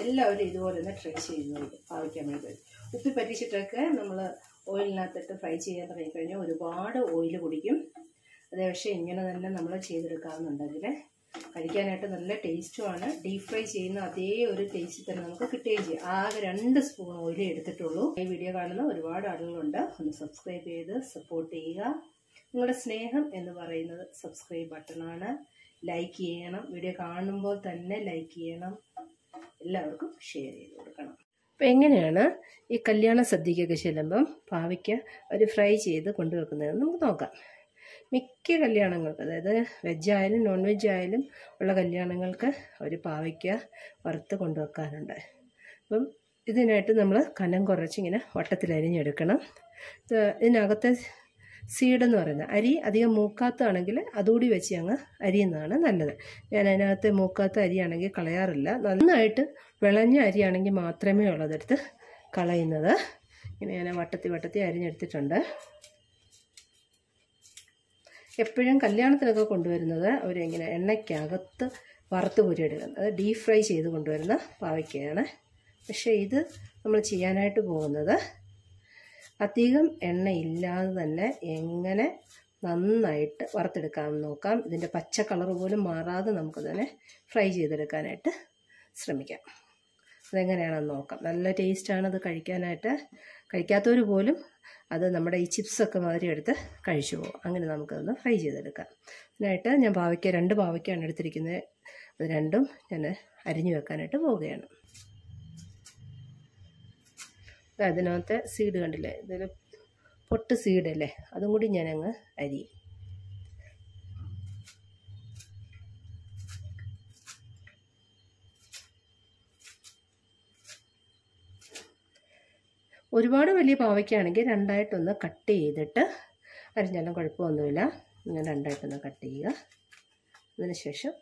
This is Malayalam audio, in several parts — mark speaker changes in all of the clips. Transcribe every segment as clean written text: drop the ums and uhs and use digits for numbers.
Speaker 1: എല്ലാവരും ഇതുപോലെ തന്നെ ട്രൈ ചെയ്യുന്നുണ്ട് പാവയ്ക്ക മെഴുക്ക്. ഉപ്പി പറ്റിച്ചിട്ടൊക്കെ നമ്മൾ ഓയിലിനകത്തിട്ട് ഫ്രൈ ചെയ്യാൻ തുടങ്ങിക്കഴിഞ്ഞാൽ ഒരുപാട് ഓയിൽ കുടിക്കും. അത് പക്ഷേ ഇങ്ങനെ തന്നെ നമ്മൾ ചെയ്തെടുക്കാമെന്നുണ്ടെങ്കിൽ കഴിക്കാനായിട്ട് നല്ല ടേസ്റ്റുമാണ്. ഡീപ് ഫ്രൈ ചെയ്യുന്ന അതേ ഒരു ടേസ്റ്റ് തന്നെ നമുക്ക് കിട്ടുകയും ചെയ്യും. ആകെ 2 സ്പൂൺ ഓയിലേ എടുത്തിട്ടുള്ളൂ. ഈ വീഡിയോ കാണുന്ന ഒരുപാട് ആളുകളുണ്ട്. ഒന്ന് സബ്സ്ക്രൈബ് ചെയ്ത് സപ്പോർട്ട് ചെയ്യുക. നിങ്ങളുടെ സ്നേഹം എന്ന് പറയുന്നത് സബ്സ്ക്രൈബ് ബട്ടണാണ്. ലൈക്ക് ചെയ്യണം. വീഡിയോ കാണുമ്പോൾ തന്നെ ലൈക്ക് ചെയ്യണം. എല്ലാവർക്കും ഷെയർ ചെയ്ത് കൊടുക്കണം. അപ്പം എങ്ങനെയാണ് ഈ കല്യാണ സദ്യക്കൊക്കെ ചെല്ലുമ്പം പാവയ്ക്ക ഒരു ഫ്രൈ ചെയ്ത് കൊണ്ടുവെക്കുന്നതെന്ന് നമുക്ക് നോക്കാം. മിക്ക കല്യാണങ്ങൾക്ക്, അതായത് വെജായാലും നോൺ വെജ് ആയാലും ഉള്ള കല്യാണങ്ങൾക്ക് ഒരു പാവയ്ക്ക വറുത്ത് കൊണ്ടുവെക്കാറുണ്ട്. അപ്പം ഇതിനായിട്ട് നമ്മൾ കനം കുറച്ചിങ്ങനെ വട്ടത്തിൽ അരിഞ്ഞെടുക്കണം. ഇതിനകത്തെ സീഡെന്ന് പറയുന്നത് അരി അധികം മൂക്കാത്തതാണെങ്കിൽ അതുകൂടി വെച്ച് അങ്ങ് അരിയുന്നതാണ് നല്ലത്. ഞാൻ അതിനകത്ത് മൂക്കാത്ത അരിയാണെങ്കിൽ കളയാറില്ല. നന്നായിട്ട് വിളഞ്ഞ അരിയാണെങ്കിൽ മാത്രമേ ഉള്ളതെടുത്ത് കളയുന്നത്. ഇങ്ങനെ ഞാൻ വട്ടത്തി അരിഞ്ഞെടുത്തിട്ടുണ്ട്. എപ്പോഴും കല്യാണത്തിനൊക്കെ കൊണ്ടുവരുന്നത് അവരിങ്ങനെ എണ്ണയ്ക്കകത്ത് വറുത്ത് പൊരിയെടുക്കുന്നത്, അത് ഡീപ് ഫ്രൈ ചെയ്ത് കൊണ്ടുവരുന്ന പാവയ്ക്കയാണ്. പക്ഷേ ഇത് നമ്മൾ ചെയ്യാനായിട്ട് പോകുന്നത് അധികം എണ്ണയില്ലാതെ തന്നെ എങ്ങനെ നന്നായിട്ട് വറുത്തെടുക്കാമെന്ന് നോക്കാം. ഇതിൻ്റെ പച്ച കളർ പോലും മാറാതെ നമുക്ക് തന്നെ ഫ്രൈ ചെയ്തെടുക്കാനായിട്ട് ശ്രമിക്കാം. അതെങ്ങനെയാണെന്ന് നോക്കാം. നല്ല ടേസ്റ്റാണ് അത് കഴിക്കാനായിട്ട്. കഴിക്കാത്തവർ പോലും അത് നമ്മുടെ ഈ ചിപ്സൊക്കെ മാതിരി എടുത്ത് കഴിച്ചു പോകും. അങ്ങനെ നമുക്കതൊന്ന് ഫ്രൈ ചെയ്തെടുക്കാം. അതിനായിട്ട് ഞാൻ 2 പാവയ്ക്കാണ് എടുത്തിരിക്കുന്നത്. അത് രണ്ടും ഞാൻ അരിഞ്ഞു വെക്കാനായിട്ട് പോവുകയാണ്. അതിനകത്തെ സീഡ് കണ്ടില്ലേ, ഇതിൽ പൊട്ട് സീഡല്ലേ, അതും കൂടി ഞാനങ്ങ് അരിയും. ഒരുപാട് വലിയ പാവയ്ക്കാണെങ്കിൽ 2ആയിട്ടൊന്ന് കട്ട് ചെയ്തിട്ട് അരിഞ്ഞാലും കുഴപ്പമൊന്നുമില്ല. ഇങ്ങനെ 2ആയിട്ടൊന്ന് കട്ട് ചെയ്യുക. അതിനുശേഷം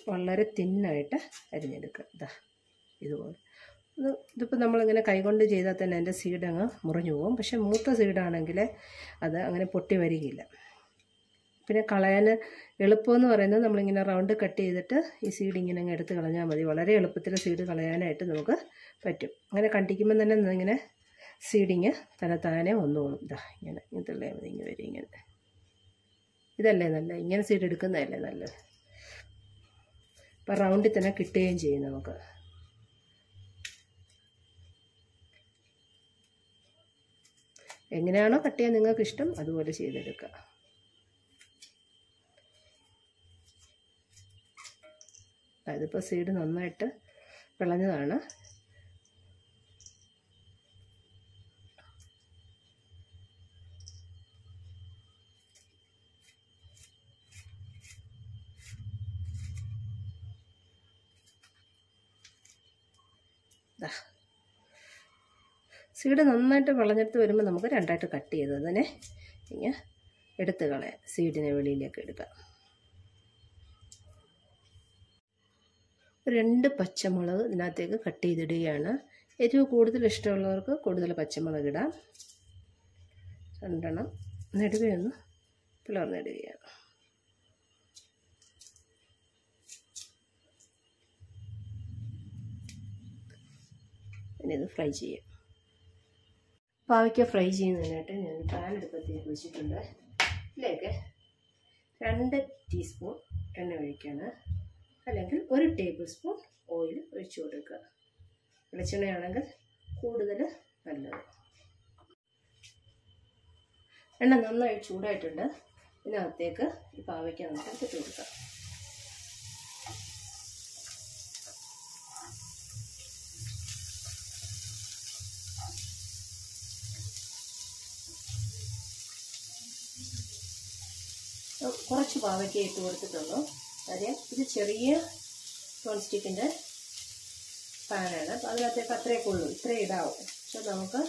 Speaker 1: വളരെ തിന്നായിട്ട് അരിഞ്ഞെടുക്കുക. ഇതുപോലെ. ഇതിപ്പോൾ നമ്മളിങ്ങനെ കൈകൊണ്ട് ചെയ്താൽ തന്നെ അതിൻ്റെ സീഡ് അങ്ങ് മുറിഞ്ഞു പോകും. പക്ഷേ മൂത്ത സീഡാണെങ്കിൽ അത് അങ്ങനെ പൊട്ടി വരികയില്ല. പിന്നെ കളയാൻ എളുപ്പമെന്ന് പറയുന്നത് നമ്മളിങ്ങനെ റൗണ്ട് കട്ട് ചെയ്തിട്ട് ഈ സീഡ് ഇങ്ങനെ അങ്ങ് എടുത്ത് കളഞ്ഞാൽ മതി. വളരെ എളുപ്പത്തിൽ സീഡ് കളയാനായിട്ട് നമുക്ക് പറ്റും. അങ്ങനെ കണ്ടിക്കുമ്പോൾ തന്നെ ഇങ്ങനെ സീഡിങ് താനെ വന്നോളും. ഇങ്ങനെ തള്ളിയാൽ മതി. ഇങ്ങനെ വരും. ഇങ്ങനെ ഇതല്ലേ നല്ലത്. ഇങ്ങനെ സീഡ് എടുക്കുന്നതല്ലേ നല്ലത്. അപ്പം റൗണ്ടിൽ തന്നെ കിട്ടുകയും ചെയ്യും നമുക്ക്. എങ്ങനെയാണോ കട്ട് ചെയ്യാൻ നിങ്ങൾക്ക് ഇഷ്ടം അതുപോലെ ചെയ്തെടുക്കുക. അതിപ്പോൾ സീഡ് നന്നായിട്ട് വിളഞ്ഞതാണ്. സീഡ് നന്നായിട്ട് വിളഞ്ഞെടുത്ത് വരുമ്പോൾ നമുക്ക് 2ആയിട്ട് കട്ട് ചെയ്ത് അതിനെ ഇങ്ങനെ എടുത്ത് കളയാം. സീഡിനെ വെളിയിലേക്ക് എടുക്കാം. 2 പച്ചമുളക് ഇതിനകത്തേക്ക് കട്ട് ചെയ്തിടുകയാണ്. എരിവ് കൂടുതൽ ഇഷ്ടമുള്ളവർക്ക് കൂടുതൽ പച്ചമുളക് ഇടാം. 2 നെടുകയൊന്ന് പിളർന്നിടുകയാണ്. ഇനി ഇത് ഫ്രൈ ചെയ്യാം. പാവയ്ക്ക ഫ്രൈ ചെയ്യുന്നതിനായിട്ട് ഞാൻ പാൻ അടുപ്പത്തേക്ക് വെച്ചിട്ടുണ്ട്. ഇതിലേക്ക് 2 ടീസ്പൂൺ എണ്ണ ഒഴിക്കുകയാണ്. അല്ലെങ്കിൽ 1 ടേബിൾ സ്പൂൺ ഓയിൽ ഒഴിച്ചു കൊടുക്കുക. വെളിച്ചെണ്ണയാണെങ്കിൽ കൂടുതൽ നല്ലത്. എണ്ണ നന്നായി ചൂടായിട്ടുണ്ട്. ഇതിനകത്തേക്ക് ഈ പാവയ്ക്ക നമുക്ക് ഇട്ട് കൊടുക്കാം. കുറച്ച് പാവയ്ക്ക ഇട്ട് കൊടുത്തിട്ടുള്ളൂ. കാര്യം ഇത് ചെറിയ നോൺ സ്റ്റിക്കിൻ്റെ പാനാണ്. അപ്പോൾ അതിനകത്തേക്ക് അത്രയൊക്കെ ഉള്ളൂ. ഇത്രയും ഇടാവും. പക്ഷെ നമുക്ക്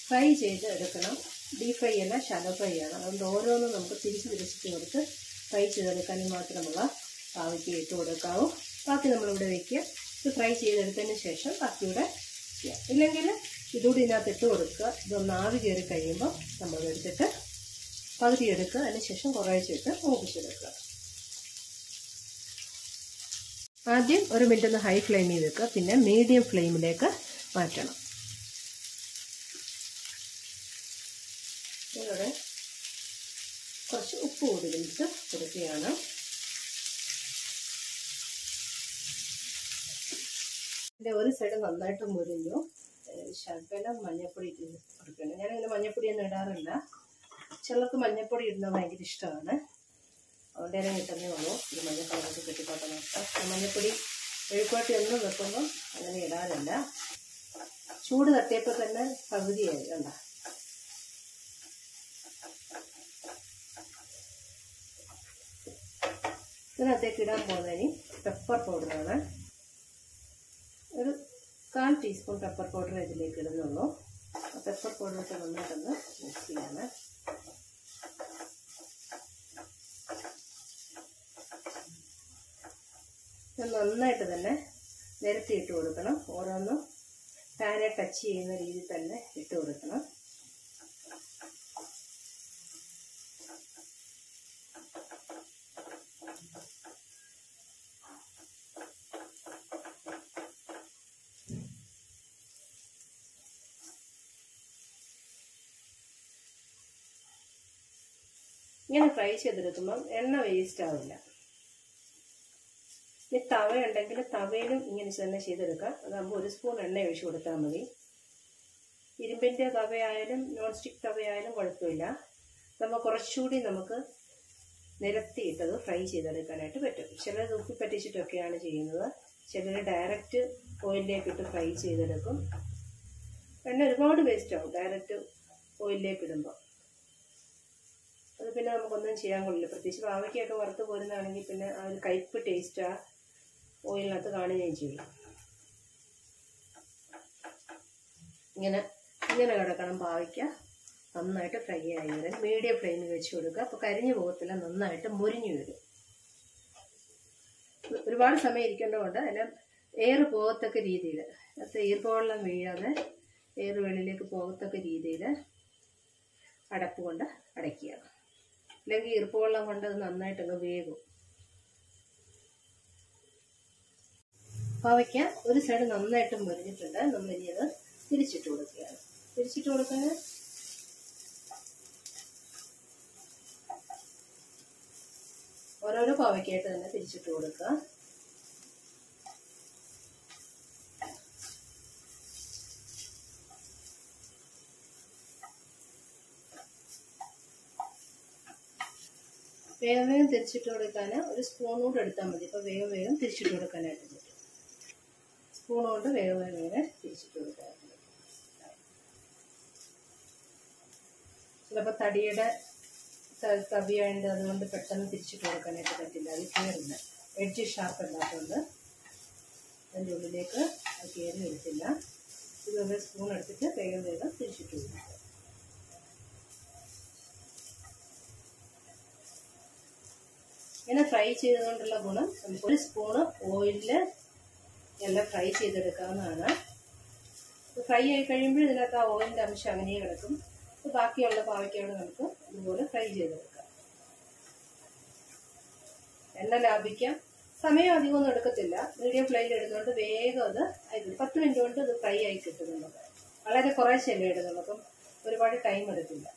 Speaker 1: ഫ്രൈ ചെയ്ത് എടുക്കണം. ഡീപ് ഫ്രൈ അല്ല, ഷാലോ ഫ്രൈ ആണ്. അതുകൊണ്ട് ഓരോന്നും നമുക്ക് തിരിച്ചിട്ട് കൊടുത്ത് ഫ്രൈ ചെയ്തെടുക്കാൻ മാത്രമുള്ള പാവയ്ക്ക ഇട്ട് കൊടുക്കാവൂ. ബാക്കി നമ്മളിവിടെ വയ്ക്കുക. ഇത് ഫ്രൈ ചെയ്തെടുത്തതിന് ശേഷം ബാക്കിയുടെ ചെയ്യാം. ഇല്ലെങ്കിൽ ഇതുകൂടി ഇതിനകത്ത് ഇട്ട് കൊടുക്കുക. ഇതൊന്ന് ആവി കയറി കഴിയുമ്പോൾ നമ്മളെടുത്തിട്ട് പകുതി എടുക്കുക. അതിന് ശേഷം കുറേശ്ശെ ഇട്ട് മൂപ്പിച്ചെടുക്കുക. ആദ്യം 1 മിനിറ്റ് ഒന്ന് ഹൈ ഫ്ലെയിമിൽ വെക്കുക, പിന്നെ മീഡിയം ഫ്ലെയിമിലേക്ക് മാറ്റണം. ഇവിടെ കുറച്ച് ഉപ്പ് കൂടി ഇതിലേക്ക് കൊടുക്കുകയാണ്. ഇതിൻ്റെ ഒരു സൈഡ് നന്നായിട്ട് മുരിഞ്ഞു. ശകലം മഞ്ഞൾപ്പൊടി ഇട്ട് കൊടുക്കണം. ഞാനിങ്ങനെ മഞ്ഞൾപ്പൊടിയൊന്നും ഇടാറില്ല. ചിലർക്ക് മഞ്ഞൾപ്പൊടി ഇടുന്നത് ഭയങ്കര ഇഷ്ടമാണ്. അതുകൊണ്ട് തന്നെ കിട്ടുന്നേ ഉള്ളൂ. ഇത് മഞ്ഞ കളറൊക്കെ കെട്ടിക്കോട്ടെ നോക്കാം. മഞ്ഞൾപ്പൊടി മെഴുക്കുവരട്ടി ഒന്നും വെക്കുമ്പോൾ അങ്ങനെ ഇടാറില്ല. ചൂട് തട്ടിയപ്പോൾ തന്നെ പകുതിയായി കണ്ട. ഇതിനകത്തേക്ക് ഇടാൻ പോകുന്നതിന് പെപ്പർ പൗഡറാണ്. ഒരു 1/4 ടീസ്പൂൺ പെപ്പർ പൗഡർ ഇതിലേക്ക് ഇടുന്നുള്ളൂ. പെപ്പർ പൗഡറൊക്കെ നന്നായിട്ടൊന്ന് മിക്സ് ചെയ്യാണ്. നന്നായിട്ട് തന്നെ നിരത്തി ഇട്ട് കൊടുക്കണം. ഓരോന്നും പാനെ ടച്ച് ചെയ്യുന്ന രീതിയിൽ തന്നെ ഇട്ട് കൊടുക്കണം. ഇങ്ങനെ ഫ്രൈ ചെയ്തെടുക്കുമ്പം എണ്ണ വേസ്റ്റ് ആവില്ല. ഇനി തവയുണ്ടെങ്കിൽ തവയിലും ഇങ്ങനെ തന്നെ ചെയ്തെടുക്കാം. അതാകുമ്പോൾ 1 സ്പൂൺ എണ്ണ ഒഴിച്ച് കൊടുത്താൽ മതി. ഇരുമ്പിൻ്റെ തവയായാലും നോൺ സ്റ്റിക്ക് തവയായാലും കുഴപ്പമില്ല. നമ്മൾ കുറച്ചുകൂടി നമുക്ക് നിരത്തിയിട്ടത് ഫ്രൈ ചെയ്തെടുക്കാനായിട്ട് പറ്റും. ചിലർ ഉപ്പി പറ്റിച്ചിട്ടൊക്കെയാണ് ചെയ്യുന്നത്. ചിലർ ഡയറക്റ്റ് ഓയിലിലേക്ക് ഇട്ട് ഫ്രൈ ചെയ്തെടുക്കും. എണ്ണ ഒരുപാട് വേസ്റ്റ് ആവും ഡയറക്റ്റ് ഓയിലിലേക്ക് ഇടുമ്പോൾ. അത് പിന്നെ നമുക്കൊന്നും ചെയ്യാൻ കൊള്ളില്ല. പ്രത്യേകിച്ച് പാവയ്ക്കൊക്കെ വറുത്ത് പോരുന്നതാണെങ്കിൽ പിന്നെ ആ ഒരു കയ്പ്പ് ടേസ്റ്റ് ആ ഓയിലിനകത്ത് കാണുകയും ചെയ്യും. ഇങ്ങനെ കിടക്കണം പാവയ്ക്ക. നന്നായിട്ട് ഫ്രൈ ആയി വരാൻ മീഡിയം ഫ്ലെയിമിൽ വെച്ച് കൊടുക്കുക. അപ്പോൾ കരിഞ്ഞു പോകത്തില്ല, നന്നായിട്ട് മുരിഞ്ഞു വരും. ഒരുപാട് സമയം ഇരിക്കേണ്ടതുകൊണ്ട് അതിന് എയർ പോകത്തക്ക രീതിയിൽ, അത് ഈർപ്പവെള്ളം വീഴാതെ എയർ വെളിയിലേക്ക് പോകത്തക്ക രീതിയിൽ അടപ്പ് കൊണ്ട് അടയ്ക്കുക. അല്ലെങ്കിൽ ഈർപ്പവെള്ളം കൊണ്ട് അത് നന്നായിട്ടങ്ങ് വേകും. പാവയ്ക്ക ഒരു സൈഡ് നന്നായിട്ട് മുരിഞ്ഞിട്ടുണ്ട്. നമ്മൾ ഇനി അത് തിരിച്ചിട്ട് കൊടുക്കുകയാണ്. തിരിച്ചിട്ട് കൊടുക്കാൻ ഓരോരോ പാവയ്ക്കായിട്ട് തന്നെ തിരിച്ചിട്ട് കൊടുക്കുക. വേഗം തിരിച്ചിട്ട് കൊടുക്കാൻ 1 സ്പൂൺ കൂടെ എടുത്താൽ മതി. അപ്പോൾ വേഗം തിരിച്ചിട്ട് കൊടുക്കാനായിട്ട് പറ്റും. സ്പൂൺ കൊണ്ട് വേഗം തിരിച്ചിട്ട് കൊടുക്കാൻ. ചിലപ്പോൾ തടിയുടെ തവിയുണ്ട്, അതുകൊണ്ട് പെട്ടെന്ന് തിരിച്ചിട്ട് കൊടുക്കാനായിട്ട് പറ്റില്ല. അത് കയറില്ല, എഡ്ജ് ഷാർപ്പ് അല്ലാത്തതുകൊണ്ട് അതിൻ്റെ ഉള്ളിലേക്ക് അത് കയറി എടുത്തില്ല. ഇതൊരു സ്പൂൺ എടുത്തിട്ട് വേഗം തിരിച്ചിട്ട് കൊടുക്കുക. ഇങ്ങനെ ഫ്രൈ ചെയ്തുകൊണ്ടുള്ള ഗുണം, നമുക്ക് 1 സ്പൂണ് ഓയിലിൽ എല്ലാം ഫ്രൈ ചെയ്തെടുക്കാവുന്നതാണ്. ഫ്രൈ ആയി കഴിയുമ്പോൾ ഇതിനകത്ത് ആ ഓയിലിൻ്റെ അംശം അങ്ങനെ കിടക്കും. ബാക്കിയുള്ള പാവയ്ക്കയോട് നമുക്ക് ഇതുപോലെ ഫ്രൈ ചെയ്തെടുക്കാം. എണ്ണ ലാഭിക്കാം. സമയം അധികമൊന്നും എടുക്കത്തില്ല. മീഡിയം ഫ്ലെയിമിൽ ഇടുന്നതുകൊണ്ട് വേഗം അത് ആയി 10 മിനിറ്റ് കൊണ്ട് ഇത് ഫ്രൈ ആയി കിട്ടുന്നുണ്ട്. വളരെ കുറേശ്ശല്ലേ ഇടുന്നുള്ളൂ, അപ്പം ഒരുപാട് ടൈം എടുക്കില്ല.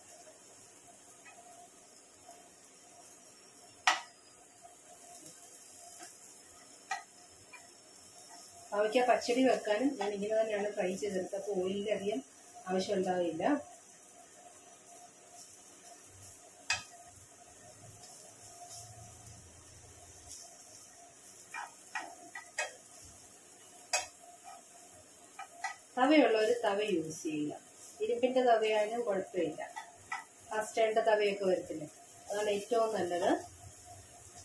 Speaker 1: പാവയ്ക്ക പച്ചടി വെക്കാനും ഞാൻ ഇങ്ങനെ തന്നെയാണ് ഫ്രൈ ചെയ്തെടുത്തത്. അപ്പോൾ ഓയിലിൻ്റെ അധികം ആവശ്യം ഉണ്ടാവില്ല. തവയുള്ളവർ തവ യൂസ് ചെയ്യുക. ഇരുമ്പിൻ്റെ തവയായാലും കുഴപ്പമില്ല. ഫാസ്റ്റേണ്ട തവയൊക്കെ വരത്തില്ലേ, അതാണ് ഏറ്റവും നല്ലത്.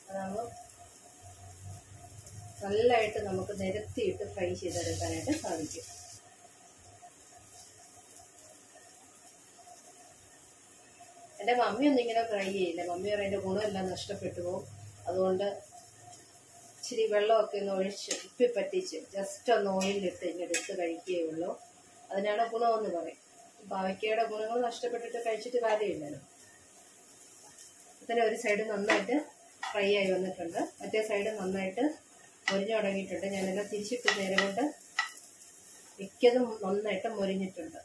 Speaker 1: അതാകുമ്പോൾ നല്ലതായിട്ട് നമുക്ക് നിരത്തിയിട്ട് ഫ്രൈ ചെയ്തെടുക്കാനായിട്ട് സാധിക്കും. എൻ്റെ മമ്മിയൊന്നും ഇങ്ങനെ ഫ്രൈ ചെയ്യില്ല. മമ്മി അതിൻ്റെ ഗുണമെല്ലാം നഷ്ടപ്പെട്ടു പോകും. അതുകൊണ്ട് ഇച്ചിരി വെള്ളമൊക്കെ ഒന്ന് ഒഴിച്ച് ഉപ്പി പറ്റിച്ച് ജസ്റ്റ് ഒന്ന് ഓയിലിട്ട് ഇങ്ങെടുത്ത് കഴിക്കുകയുള്ളൂ. അതിനാണ് ഗുണമെന്ന് പറയും. പാവയ്ക്കയുടെ ഗുണങ്ങൾ നഷ്ടപ്പെട്ടിട്ട് കഴിച്ചിട്ട് കാര്യമില്ലല്ലോ. ഇതിന് ഒരു സൈഡ് നന്നായിട്ട് ഫ്രൈ ആയി വന്നിട്ടുണ്ട്, മറ്റേ സൈഡ് നന്നായിട്ട് മുരിഞ്ഞു തുടങ്ങിയിട്ടുണ്ട്. ഞാനെല്ലാം തിരിച്ചിട്ട് നേരം കൊണ്ട് മിക്കതും നന്നായിട്ട് മുരിഞ്ഞിട്ടുണ്ട്.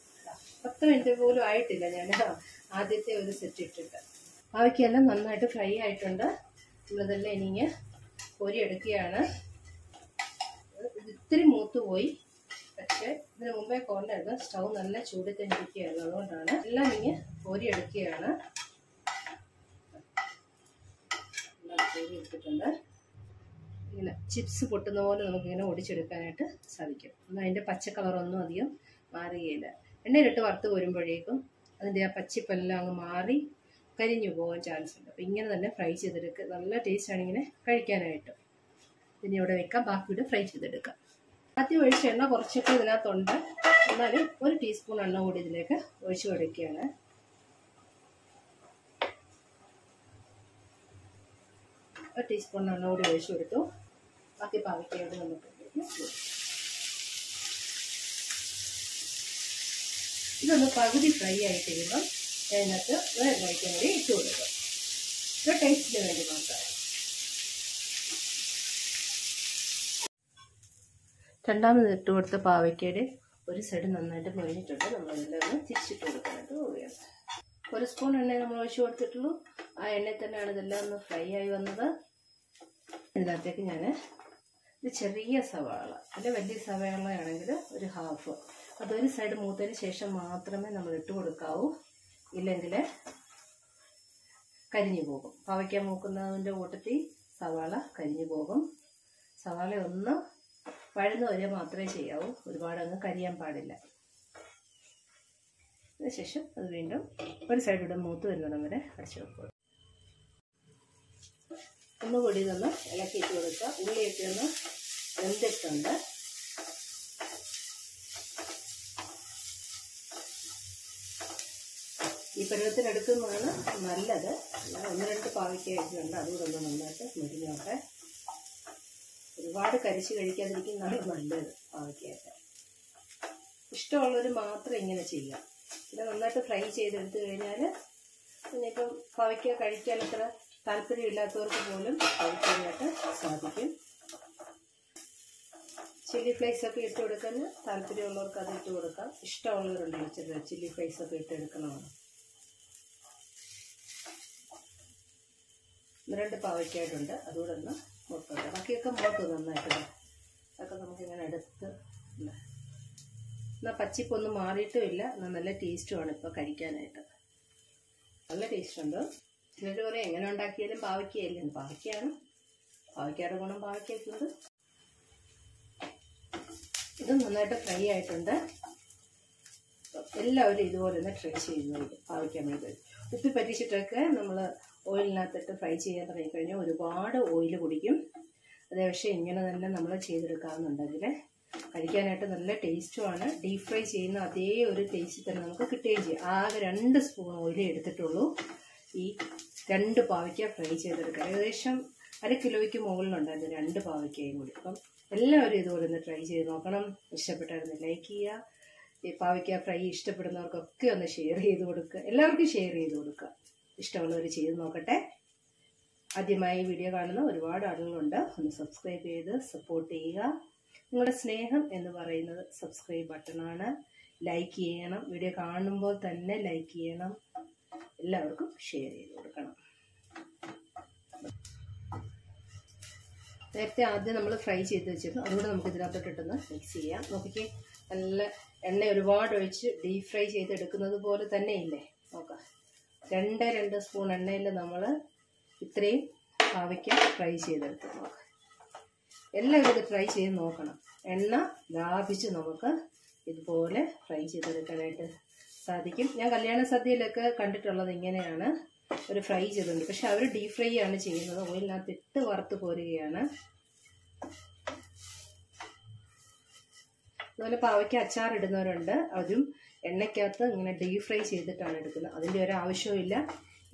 Speaker 1: 10 മിനിറ്റ് പോലും ആയിട്ടില്ല ഞാൻ ആദ്യത്തെ ഒരു സെറ്റ് ഇട്ടിട്ട്. പാവയ്ക്കെല്ലാം നന്നായിട്ട് ഫ്രൈ ആയിട്ടുണ്ട്. നമ്മളിതെല്ലാം ഇനി കോരി എടുക്കുകയാണ്. ഇത്തിരി മൂത്ത് പോയി, പക്ഷെ ഇതിന് മുമ്പേ കൊണ്ടായിരുന്നു. സ്റ്റൗ നല്ല ചൂടിൽ തന്നെ ഇരിക്കുകയായിരുന്നു, അതുകൊണ്ടാണ്. എല്ലാം ഇങ്ങനെ കോരി എടുക്കുകയാണ്. കോരി എടുത്തിട്ടുണ്ട്. ഇങ്ങനെ ചിപ്സ് പൊട്ടുന്ന പോലെ നമുക്കിങ്ങനെ ഒടിച്ചെടുക്കാനായിട്ട് സാധിക്കും. എന്നാൽ അതിൻ്റെ പച്ച കളറൊന്നും അധികം മാറുകയില്ല. എണ്ണയിലിട്ട് വറുത്ത് വരുമ്പോഴേക്കും അതിൻ്റെ ആ പച്ചിപ്പെല്ലാം അങ്ങ് മാറി കരിഞ്ഞു പോകാൻ ചാൻസ് ഉണ്ട്. അപ്പോൾ ഇങ്ങനെ തന്നെ ഫ്രൈ ചെയ്തെടുക്കുക. നല്ല ടേസ്റ്റാണ് ഇങ്ങനെ കഴിക്കാനായിട്ട്. പിന്നെ ഇവിടെ വെക്കാം, ബാക്കിയുടെ ഫ്രൈ ചെയ്തെടുക്കാം. ആദ്യം ഒഴിച്ച എണ്ണ കുറച്ചൊക്കെ ഇതിനകത്തുണ്ട്, എന്നാലും 1 ടീസ്പൂൺ എണ്ണ കൂടി ഇതിലേക്ക് ഒഴിച്ചു കൊടുക്കുകയാണ്. ഒരു ടീസ്പൂൺ എണ്ണ കൂടി ഒഴിച്ചു കൊടുത്തു. ബാക്കി പാവയ്ക്കയോട് നമുക്ക് ഇതൊന്ന് പകുതി ഫ്രൈ ആയി കഴിയുമ്പം അതിനകത്ത് വേറെ കഴിക്കാൻ വേണ്ടി ഇട്ട് കൊടുക്കും. ഇത് ടേസ്റ്റിന് വേണ്ടി മാത്രം. രണ്ടാമത് ഇട്ട് കൊടുത്ത പാവയ്ക്കയുടെ ഒരു സൈഡ് നന്നായിട്ട് മുരിഞ്ഞിട്ടുണ്ട്. നമ്മളതെല്ലാം ഒന്ന് തിരിച്ചിട്ട് കൊടുക്കാനായിട്ട് പോവുകയാണ്. 1 സ്പൂൺ എണ്ണ നമ്മൾ ഒഴിച്ചു കൊടുത്തിട്ടുള്ളൂ. ആ എണ്ണയിൽ തന്നെയാണ് ഇതെല്ലാം ഒന്ന് ഫ്രൈ ആയി വന്നത്. ഇതിനകത്തേക്ക് ഞാൻ ഇത് ചെറിയ സവാള, അല്ലെ വലിയ സവാളയാണെങ്കിൽ ഒരു ഹാഫ്, അതൊരു സൈഡ് മൂത്തതിന് ശേഷം മാത്രമേ നമ്മൾ ഇട്ട് കൊടുക്കാവൂ. ഇല്ലെങ്കിൽ കരിഞ്ഞു പോകും. പാവയ്ക്ക മൂക്കുന്നതിൻ്റെ കൂട്ടത്തിൽ സവാള കരിഞ്ഞു പോകും. സവാള ഒന്ന് വഴന്നു വരെ മാത്രമേ ചെയ്യാവൂ, ഒരുപാട് അങ്ങ് കരിയാൻ പാടില്ല. അതിനുശേഷം അത് വീണ്ടും ഒരു സൈഡിലൂടെ മൂത്ത് വരുന്നിടം വരെ അടച്ചു വെക്കുക. ഒന്നുകൂടി ഇതൊന്ന് ഇളക്കിയിട്ട് കൊടുക്കുക. ഉള്ളിയൊക്കെ ഒന്ന് വെന്തിട്ടുണ്ട്. ഈ പരുവത്തിനെടുക്കുന്നതാണ് നല്ലത്. 1-2 പാവയ്ക്ക ഇട്ടിട്ടുണ്ട്, അതുകൂടെ ഒന്ന് നന്നായിട്ട് മുരിഞ്ഞോട്ടെ. ഒരുപാട് കരിച്ച് കഴിക്കാതിരിക്കുന്നതാണ് നല്ലത്. പാവയ്ക്കയൊക്കെ ഇഷ്ടമുള്ളവർ മാത്രം ഇങ്ങനെ ചെയ്യാം. പിന്നെ നന്നായിട്ട് ഫ്രൈ ചെയ്തെടുത്തു കഴിഞ്ഞാൽ പിന്നെ ഇപ്പം പാവയ്ക്ക കഴിക്കാൻ അത്ര താല്പര്യമില്ലാത്തവർക്ക് പോലും കഴിക്കാനായിട്ട് സാധിക്കും. ചില്ലി ഫ്ലേക്സ് ഒക്കെ ഇട്ട് കൊടുക്കാൻ താല്പര്യമുള്ളവർക്ക് അത് ഇട്ട് കൊടുക്കാം. ഇഷ്ടമുള്ളവരുണ്ടെങ്കിൽ ചില്ലി ഫ്ലേക്സ് ഒക്കെ ഇട്ടെടുക്കണമാണ്. 2 പാവയ്ക്കായിട്ടുണ്ട്, അതുകൂടെ ഒന്ന് മുട്ട. ബാക്കിയൊക്കെ മുളക്കും നന്നായിട്ട്. അതൊക്കെ നമുക്കിങ്ങനെ എടുത്ത് എന്നാൽ പച്ചിപ്പൊന്നും മാറിയിട്ടുമില്ല. എന്നാൽ നല്ല ടേസ്റ്റുമാണ് ഇപ്പോൾ കഴിക്കാനായിട്ട്. നല്ല ടേസ്റ്റുണ്ട്. ചിലർ പറയും എങ്ങനെ ഉണ്ടാക്കിയാലും പാവയ്ക്കയല്ലേ. പാവയ്ക്കയാണ്, പാവയ്ക്കയുടെ ഗുണം പാവയ്ക്കുണ്ട്. ഇത് നന്നായിട്ട് ഫ്രൈ ആയിട്ടുണ്ട്. എല്ലാവരും ഇതുപോലെ തന്നെ ട്രൈ ചെയ്യുന്നുണ്ട്. പാവയ്ക്ക മെഴുക്ക് ഉപ്പി പറ്റിച്ചിട്ടൊക്കെ നമ്മൾ ഓയിലിനകത്തിട്ട് ഫ്രൈ ചെയ്യാൻ തുടങ്ങിക്കഴിഞ്ഞാൽ ഒരുപാട് ഓയിൽ കുടിക്കും. അതേ പക്ഷേ ഇങ്ങനെ തന്നെ നമ്മൾ ചെയ്തെടുക്കാമെന്നുണ്ടെങ്കിൽ കഴിക്കാനായിട്ട് നല്ല ടേസ്റ്റുമാണ്. ഡീപ് ഫ്രൈ ചെയ്യുന്ന അതേ ഒരു ടേസ്റ്റിൽ തന്നെ നമുക്ക് കിട്ടുകയും ചെയ്യും. ആകെ 2 സ്പൂൺ ഓയിൽ എടുത്തിട്ടുള്ളൂ ഈ 2 പാവയ്ക്ക ഫ്രൈ ചെയ്തെടുക്കാം. ഏകദേശം 1/2 കിലോയ്ക്ക് മുകളിലുണ്ടായിരുന്നു 2 പാവയ്ക്കയും കൂടി. അപ്പം എല്ലാവരും ഇതുപോലെ ഒന്ന് ട്രൈ ചെയ്ത് നോക്കണം. ഇഷ്ടപ്പെട്ടായിരുന്നു ലൈക്ക് ചെയ്യുക. ഈ പാവയ്ക്ക ഫ്രൈ ഇഷ്ടപ്പെടുന്നവർക്കൊക്കെ ഒന്ന് ഷെയർ ചെയ്ത് കൊടുക്കുക. എല്ലാവർക്കും ഷെയർ ചെയ്ത് കൊടുക്കുക. ഇഷ്ടമുള്ളവർ ചെയ്ത് നോക്കട്ടെ. ആദ്യമായി വീഡിയോ കാണുന്ന ഒരുപാട് ആളുകളുണ്ട്. ഒന്ന് സബ്സ്ക്രൈബ് ചെയ്ത് സപ്പോർട്ട് ചെയ്യുക. നിങ്ങളുടെ സ്നേഹം എന്ന് പറയുന്നത് സബ്സ്ക്രൈബ് ബട്ടണാണ്. ലൈക്ക് ചെയ്യണം. വീഡിയോ കാണുമ്പോൾ തന്നെ ലൈക്ക് ചെയ്യണം. എല്ലാവർക്കും ഷെയർ ചെയ്ത് കൊടുക്കണം. നേരത്തെ ആദ്യം നമ്മൾ ഫ്രൈ ചെയ്ത് വെച്ചിരുന്നു, അതുകൂടെ നമുക്ക് ഇതിനകത്തോട്ട് ഇട്ടൊന്ന് മിക്സ് ചെയ്യാം. നോക്കിക്കേ, നല്ല എണ്ണ ഒരുപാട് ഒഴിച്ച് ഡീപ് ഫ്രൈ ചെയ്തെടുക്കുന്നത് പോലെ തന്നെ ഇല്ലേ. നോക്കാം, 2 സ്പൂൺ എണ്ണയിൽ നമ്മൾ ഇത്രയും പാവയ്ക്ക ഫ്രൈ ചെയ്തെടുത്ത് നോക്കാം. എല്ലാവരും ഇത് ട്രൈ ചെയ്ത് നോക്കണം. എണ്ണ ലാഭിച്ച് നമുക്ക് ഇതുപോലെ ഫ്രൈ ചെയ്തെടുക്കാനായിട്ട് സാധിക്കും. ഞാൻ കല്യാണ സദ്യയിലൊക്കെ കണ്ടിട്ടുള്ളത് ഇങ്ങനെയാണ്, ഒരു ഫ്രൈ ചെയ്തിട്ടുണ്ട്. പക്ഷെ അവർ ഡീപ് ഫ്രൈ ആണ് ചെയ്യുന്നത്. ഓയിലിനകത്ത് ഇട്ട് വറുത്ത് പോരുകയാണ്. അതുപോലെ പാവയ്ക്ക് അച്ചാർ ഇടുന്നവരുണ്ട്. അതും എണ്ണയ്ക്കകത്ത് ഇങ്ങനെ ഡീപ് ഫ്രൈ ചെയ്തിട്ടാണ് എടുക്കുന്നത്. അതിൻ്റെ ഒരു ആവശ്യമില്ല.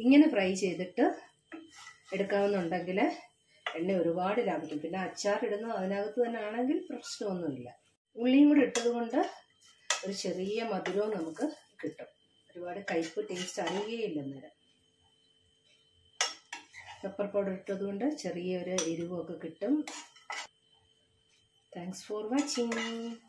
Speaker 1: ഇങ്ങനെ ഫ്രൈ ചെയ്തിട്ട് എടുക്കാമെന്നുണ്ടെങ്കിൽ എണ്ണ ഒരുപാട് ലാഭിക്കും. പിന്നെ അച്ചാർ ഇടുന്നത് അതിനകത്ത് തന്നെ ആണെങ്കിൽ പ്രശ്നമൊന്നുമില്ല. ഉള്ളിയും കൂടി ഇട്ടത് കൊണ്ട് ഒരു ചെറിയ മധുരവും നമുക്ക് കിട്ടും. ഒരുപാട് കയ്പ്പ് ടേസ്റ്റ് അറിയുകയില്ല. അന്നേരം പെപ്പർ പൗഡർ ഇട്ടത് കൊണ്ട് ചെറിയൊരു എരിവൊക്കെ കിട്ടും. Thanks for watching.